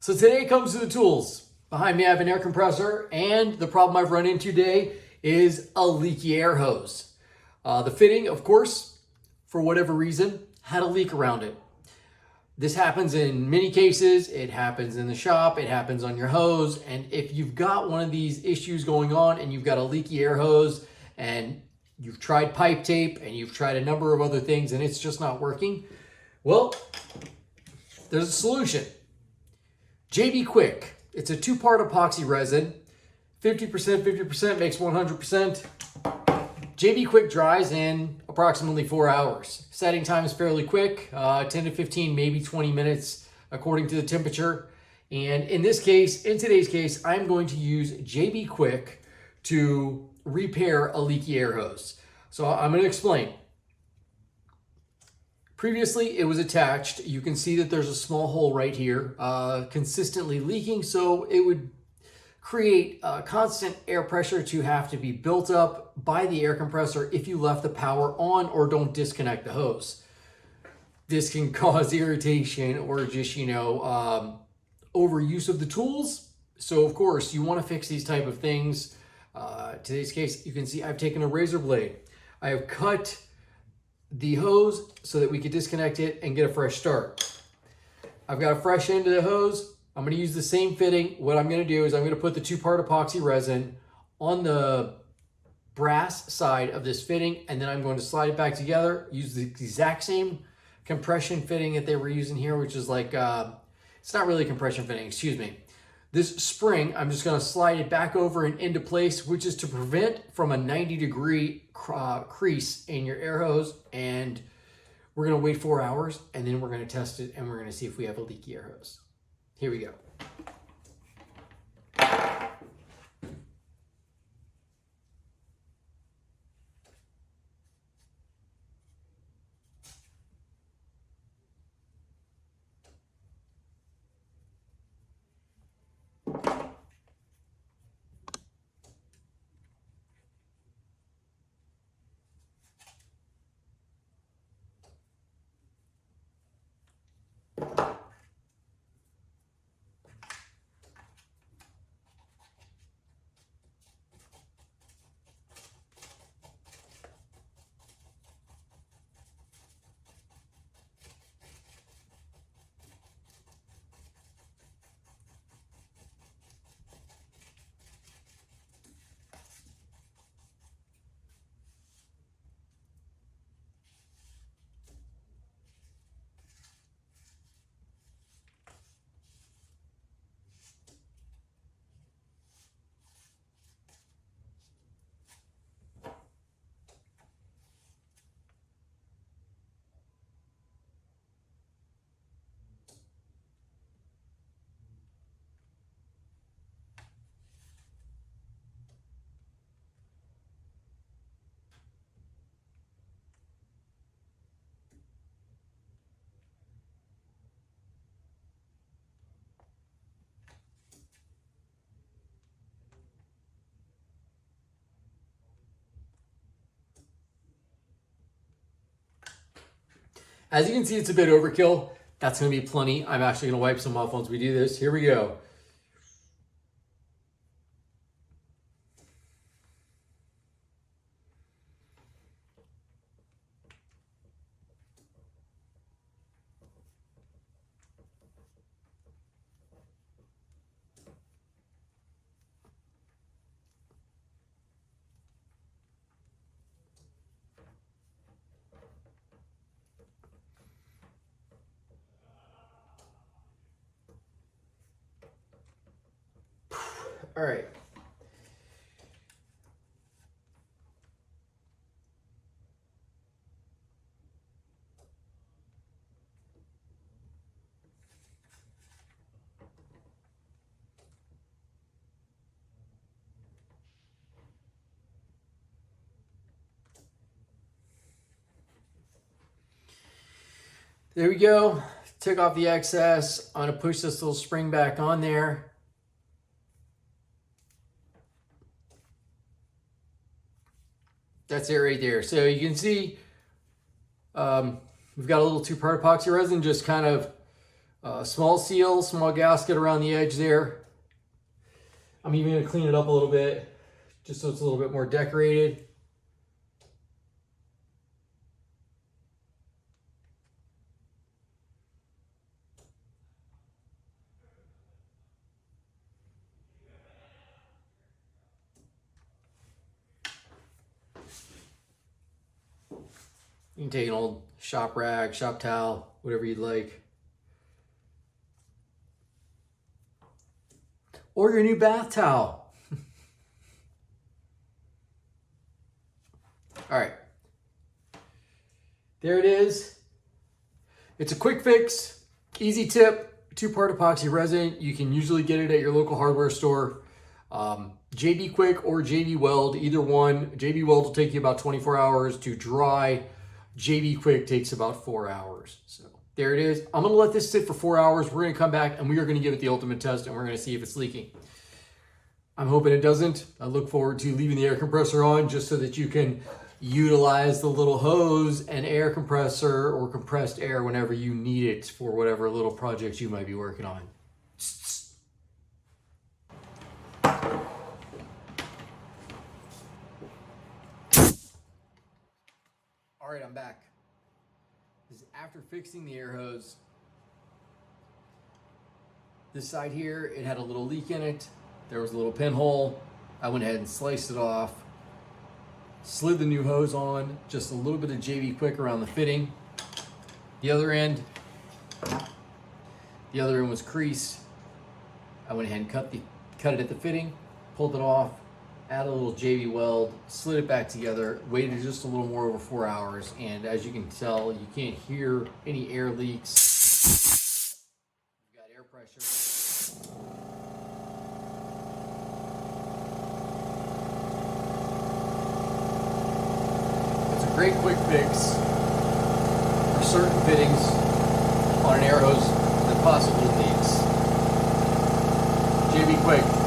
So today comes to the tools. Behind me I have an air compressor, and the problem I've run into today is a leaky air hose. The fitting, of course, for whatever reason, had a leak around it. This happens in many cases. It happens in the shop, it happens on your hose, and if you've got one of these issues going on and you've got a leaky air hose and you've tried pipe tape and you've tried a number of other things and it's just not working, well, there's a solution. J-B KWIK. It's a two-part epoxy resin. 50% makes 100%. J-B KWIK dries in approximately 4 hours. Setting time is fairly quick, 10 to 15, maybe 20 minutes, according to the temperature. And in today's case, I'm going to use J-B KWIK to repair a leaky air hose. So I'm going to explain. Previously, it was attached. You can see that there's a small hole right here, consistently leaking, so it would create constant air pressure to have to be built up by the air compressor if you left the power on or don't disconnect the hose. This can cause irritation or just, overuse of the tools. So of course, you want to fix these type of things. Today's case, you can see I've taken a razor blade. I have cut the hose so that we could disconnect it and get a fresh start. I've got a fresh end of the hose. I'm going to use the same fitting. What I'm going to do is I'm going to put the two-part epoxy resin on the brass side of this fitting, and then I'm going to slide it back together, use the exact same compression fitting that they were using here, which is like, it's not really a compression fitting, excuse me. This spring, I'm just going to slide it back over and into place, which is to prevent from a 90-degree crease in your air hose. And we're going to wait 4 hours, and then we're going to test it, and we're going to see if we have a leaky air hose. Here we go. As you can see, it's a bit overkill. That's going to be plenty. I'm actually going to wipe some off once we do this. Here we go. All right. There we go. Took off the excess. I'm going to push this little spring back on there. That's it right there. So you can see we've got a little two-part epoxy resin just kind of Small seal, small gasket around the edge there. I'm even going to clean it up a little bit just so it's a little bit more decorated. You can take an old shop rag, shop towel, whatever you'd like. Or your new bath towel. All right. There it is. It's a quick fix, easy tip, two-part epoxy resin. You can usually get it at your local hardware store. J-B KWIK or J-B Weld, either one. J-B Weld will take you about 24 hours to dry. J-B KWIK takes about 4 hours. So there it is. I'm going to let this sit for 4 hours. We're going to come back and we are going to give it the ultimate test and we're going to see if it's leaking. I'm hoping it doesn't. I look forward to leaving the air compressor on just so that you can utilize the little hose and air compressor or compressed air whenever you need it for whatever little projects you might be working on. All right, I'm back. This is after fixing the air hose. This side here, it had a little leak in it. There was a little pinhole. I went ahead and sliced it off. Slid the new hose on, just a little bit of J-B KWIK around the fitting. The other end was creased. I went ahead and cut it at the fitting, pulled it off, added a little J-B Weld, slid it back together, waited just a little more over 4 hours, and as you can tell, you can't hear any air leaks. You've got air pressure. It's a great quick fix for certain fittings on an air hose that possibly leaks. J-B KWIK.